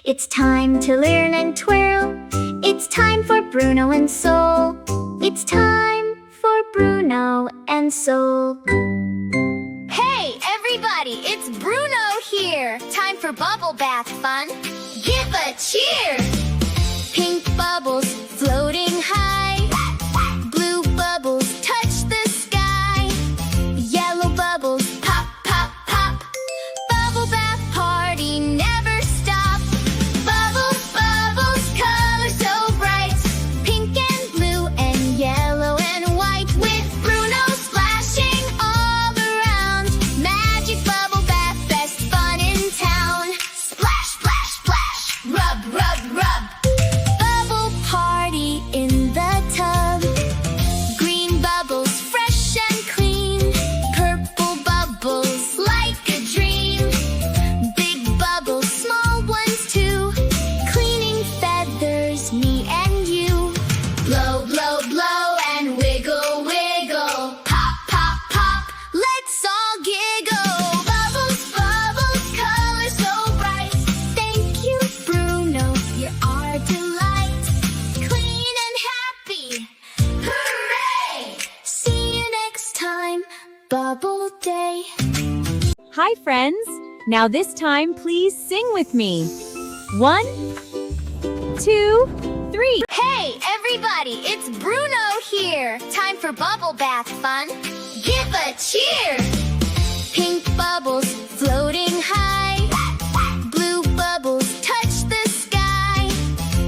It's time to learn and twirl. It's time for Bruno and Soul. It's time for Bruno and Soul. Hey everybody, it's Bruno here. Time for bubble bath fun. Give a cheer. Pink bubbles floating high. Blue bubbles touch the sky. Yellow bubbles pop, pop, pop. Bubble bath party never stop. Bubbles, bubbles, colors so bright. Pink and blue and yellow and white. With Bruno splashing all around. Magic bubble bath, best fun in town. Splash, splash, splash. Rub, rub, rub. Bubble party in the tub. Green bubbles fresh and clean. Purple bubbles like a dream. Big bubbles, small ones too. Cleaning feathers, me and you. Blow, blow, blow and wiggle, wiggle. Pop, pop, pop, let's all giggle. Bubbles, bubbles, colors so bright. Thank you, Bruno, you're our delight. Clean and happy, hooray! See you next time, Bubble Day. Hi friends! Now this time please sing with me. 1, 2, 3. Hey everybody, it's Bruno here. Time for bubble bath fun. Give a cheer. Pink bubbles floating high. Blue bubbles touch the sky.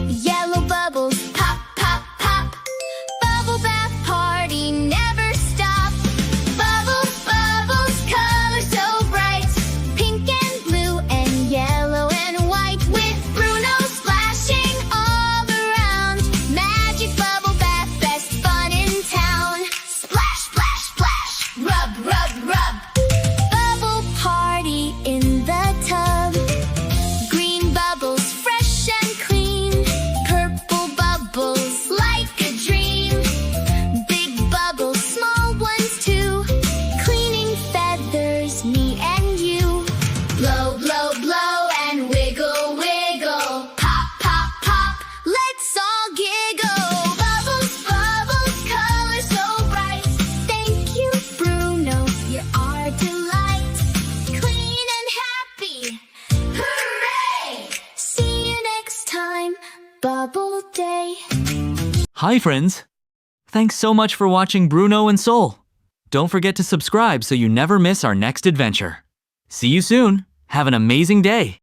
Yellow bubbles pop, pop, pop. Bubble bath party never stop. Bubbles, bubbles, colors so bright. Pink and blue and yellow and white. With Bruno splashing all around. Magic bubble bath, best fun in town. Splash, splash, splash. Rub, rub, rub. Bubble party in the tub. Green bubbles fresh and clean. Purple bubbles like a dream. Big bubbles, small ones too. Cleaning feathers, me and you. Blow, blow, blow and wiggle, wiggle. Pop, pop, pop, let's all giggle. Bubbles, bubbles, colors so bright. Thank you, Bruno, you're our delight. Clean and happy, hooray! See you next time, Bubble Day. Hi friends! Thanks so much for watching Bruno and Soul. Don't forget to subscribe so you never miss our next adventure. See you soon. Have an amazing day.